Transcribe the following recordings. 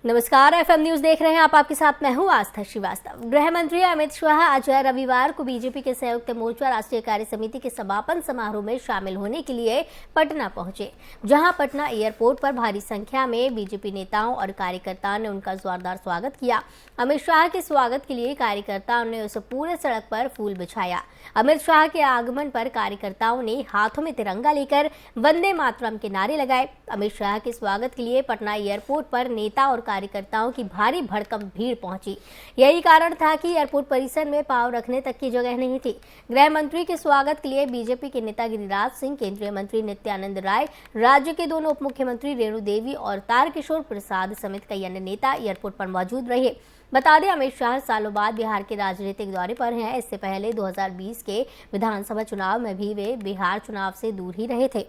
नमस्कार, FM news देख रहे हैं आप। आपके साथ मैं हूं आस्था श्रीवास्तव। गृह मंत्री अमित शाह आज रविवार को बीजेपी के संयुक्त मोर्चा राष्ट्रीय कार्य समिति के समापन समारोह में शामिल होने के लिए पटना पहुंचे, जहां पटना एयरपोर्ट पर भारी संख्या में बीजेपी नेताओं और कार्यकर्ताओं ने उनका जोरदार स्वागत किया। अमित शाह के स्वागत के लिए कार्यकर्ताओं ने उस पूरे सड़क पर फूल बिछाया। अमित शाह के आगमन पर कार्यकर्ताओं ने हाथों में तिरंगा लेकर वंदे मातरम के नारे लगाए। अमित शाह के स्वागत के लिए पटना एयरपोर्ट पर नेता और कार्यकर्ताओं की भारी भड़कम भीड़ पहुंची। यही कारण था कि एयरपोर्ट परिसर में पांव रखने तक की जगह नहीं थी। गृह मंत्री के स्वागत के लिए बीजेपी के नेता गिरिराज सिंह, केंद्रीय मंत्री नित्यानंद राय, राज्य के दोनों उप मुख्यमंत्री रेणु देवी और तारकिशोर प्रसाद समेत कई अन्य नेता एयरपोर्ट पर मौजूद रहे। बता दें, अमित शाह सालों बाद बिहार के राजनीतिक दौरे पर हैं। इससे पहले 2020 के विधानसभा चुनाव में भी वे बिहार चुनाव से दूर ही रहे थे।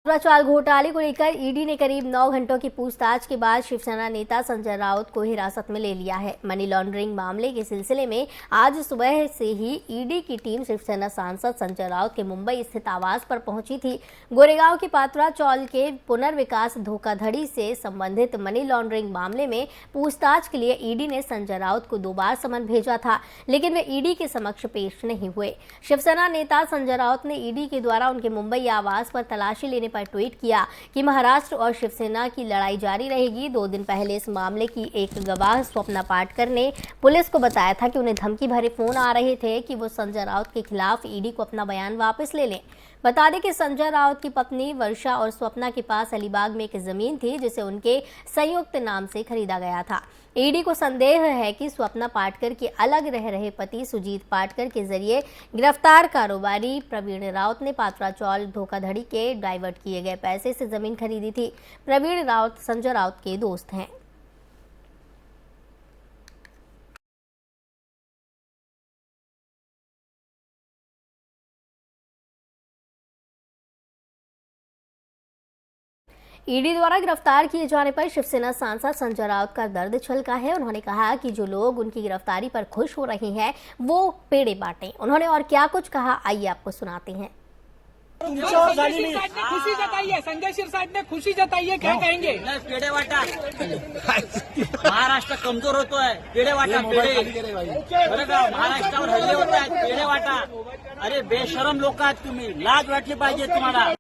चाल घोटाले को लेकर ईडी ने करीब 9 घंटों की पूछताछ के बाद शिवसेना नेता संजय राउत को हिरासत में ले लिया है। मनी लॉन्ड्रिंग मामले के सिलसिले में आज सुबह से ही ईडी की टीम शिवसेना सांसद संजय राउत के मुंबई स्थित आवास पर पहुंची थी। गोरेगांव के पात्रा चौल के पुनर्विकास धोखाधड़ी से संबंधित मनी लॉन्ड्रिंग मामले में पूछताछ के लिए ईडी ने संजय राउत को 2 बार समन भेजा था, लेकिन वे ईडी के समक्ष पेश नहीं हुए। शिवसेना नेता संजय राउत ने ईडी के द्वारा उनके मुंबई आवास पर तलाशी लेने पर ट्वीट किया कि महाराष्ट्र और शिवसेना की लड़ाई जारी रहेगी। 2 दिन पहले इस मामले की एक गवाह स्वप्ना पाटकर ने पुलिस को बताया था कि उन्हें धमकी भरे फोन आ रहे थे कि वो संजय राउत के खिलाफ ईडी को अपना बयान वापस ले लें। बता दें कि संजय राउत की पत्नी वर्षा और स्वप्ना के पास अलीबाग में एक जमीन थी, जिसे उनके संयुक्त नाम से खरीदा गया था। ईडी को संदेह है कि स्वप्ना पाटकर के अलग रह रहे पति सुजीत पाटकर के जरिए गिरफ्तार कारोबारी प्रवीण राउत ने पात्रा चौल धोखाधड़ी के डाइवर्ट किए गए पैसे से जमीन खरीदी थी। प्रवीण राउत संजय राउत के दोस्त हैं। ईडी द्वारा गिरफ्तार किए जाने पर शिवसेना सांसद संजय राउत का दर्द छलका है। उन्होंने कहा कि जो लोग उनकी गिरफ्तारी पर खुश हो रहे हैं वो पेड़े बांटें। उन्होंने और क्या कुछ कहा, आइए आपको सुनाते हैं। खुशी जताई है, संजय शिरसाट ने खुशी जताई है, क्या कहेंगे? पेड़े वाटा महाराष्ट्र कमजोर होतो है, पेड़े वाटा पेड़े बरं का महाराष्ट्रावर हल्ले होत आहेत, पेड़े वाटा। अरे बेशरम लोक आहात तुम्ही, लाज वाटली पाहिजे तुम्हाला।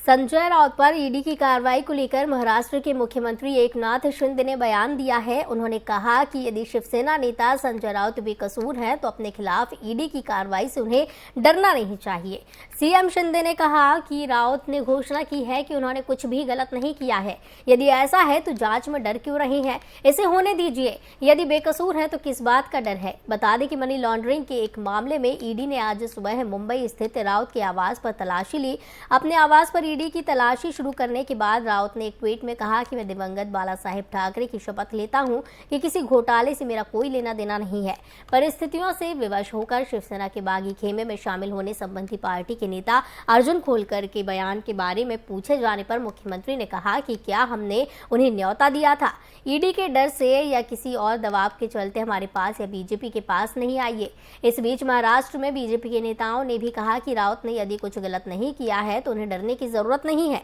संजय राउत पर ईडी की कार्रवाई को लेकर महाराष्ट्र के मुख्यमंत्री एकनाथ शिंदे ने बयान दिया है। उन्होंने कहा कि यदि शिवसेना नेता संजय राउत बेकसूर हैं तो अपने खिलाफ ईडी की कार्रवाई से उन्हें डरना नहीं चाहिए। सीएम शिंदे ने कहा कि राउत ने घोषणा की है कि उन्होंने कुछ भी गलत नहीं किया है। यदि ऐसा है तो जांच में डर क्यों रहे हैं, इसे होने दीजिए। यदि बेकसूर है तो किस बात का डर है। बता दें कि मनी लॉन्ड्रिंग के एक मामले में ईडी ने आज सुबह मुंबई स्थित राउत के आवास पर तलाशी ली। अपने आवास पर ईडी की तलाशी शुरू करने के बाद राउत ने एक ट्वीट में कहा कि मैं दिवंगत बाला साहेब ठाकरे की शपथ लेता हूं कि किसी घोटाले से मेरा कोई लेना देना नहीं है। परिस्थितियों से विवश होकर शिवसेना के बागी खेमे में शामिल होने संबंधी पार्टी के नेता अर्जुन खोलकर के बयान के बारे में पूछे जाने पर मुख्यमंत्री ने कहा कि क्या हमने उन्हें न्योता दिया था? ईडी के डर से या किसी और दबाव के चलते हमारे पास या बीजेपी के पास नहीं आइए। इस बीच महाराष्ट्र में बीजेपी के नेताओं ने भी कहा कि राउत ने यदि कुछ गलत नहीं किया है तो उन्हें डरने की जरूरत नहीं है।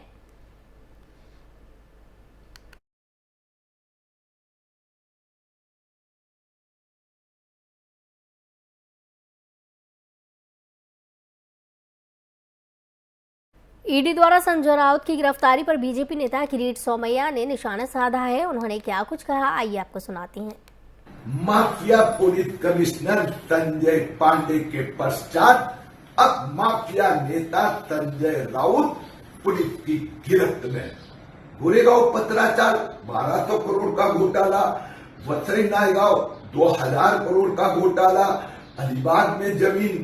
ईडी द्वारा संजय राउत की गिरफ्तारी पर बीजेपी नेता किरीट सोमैया ने निशाना साधा है। उन्होंने क्या कुछ कहा, आइए आपको सुनाती हैं। Mafia police commissioner Sanjay Pandey के पश्चात अब माफिया नेता संजय राउत पुलिस की गिरफ्त में। गोरेगांव पत्राचार 1200 करोड़ का घोटाला, वसई नायगांव 2000 करोड़ का घोटाला, अलीबाग में जमीन,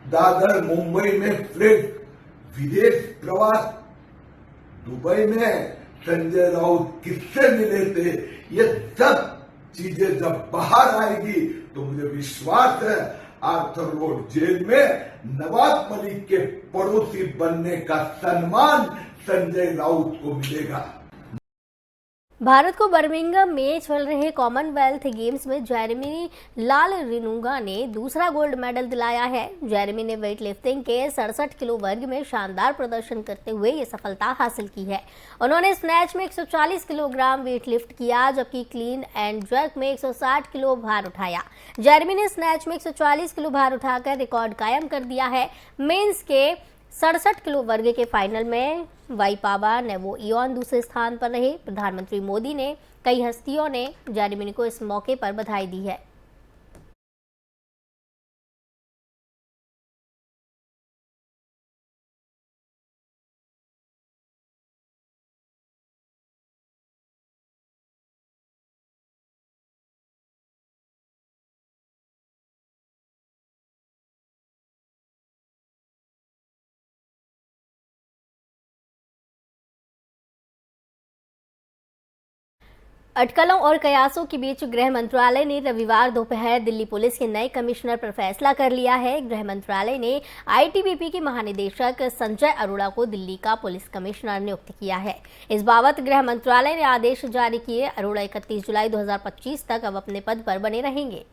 दादर मुंबई में फ्लैट, विदेश प्रवास, दुबई में संजय राउत किससे मिले थे, ये सब चीजें जब बाहर आएगी तो मुझे विश्वास है आर्थर रोड जेल में नवाज मलिक के पड़ोसी बनने का सम्मान संजय राउत को मिलेगा। भारत को बर्मिंघम में चल रहे कॉमनवेल्थ गेम्स में जेरेमी लाल रिनुंगा ने दूसरा गोल्ड मेडल दिलाया है। जेरेमी ने वेट लिफ्टिंग के 67 किलो वर्ग में शानदार प्रदर्शन करते हुए ये सफलता हासिल की है। उन्होंने स्नैच में 140 किलोग्राम वेट लिफ्ट किया, जबकि क्लीन एंड जर्क में 160 किलो भार उठाया। जेरेमी ने स्नैच में 140 किलो भार उठाकर रिकॉर्ड कायम कर दिया है। मेंस के 67 किलो वर्ग के फाइनल में वाईपाबा नेवोइयन दूसरे स्थान पर रहे। प्रधानमंत्री मोदी ने कई हस्तियों ने जेरेमी को इस मौके पर बधाई दी है। अटकलों और कयासों के बीच गृह मंत्रालय ने रविवार दोपहर दिल्ली पुलिस के नए कमिश्नर पर फैसला कर लिया है। गृह मंत्रालय ने आईटीबीपी के महानिदेशक संजय अरोड़ा को दिल्ली का पुलिस कमिश्नर नियुक्त किया है। इस बाबत गृह मंत्रालय ने आदेश जारी किए। अरोड़ा 31 जुलाई 2025 तक अब अपने पद पर बने रहेंगे।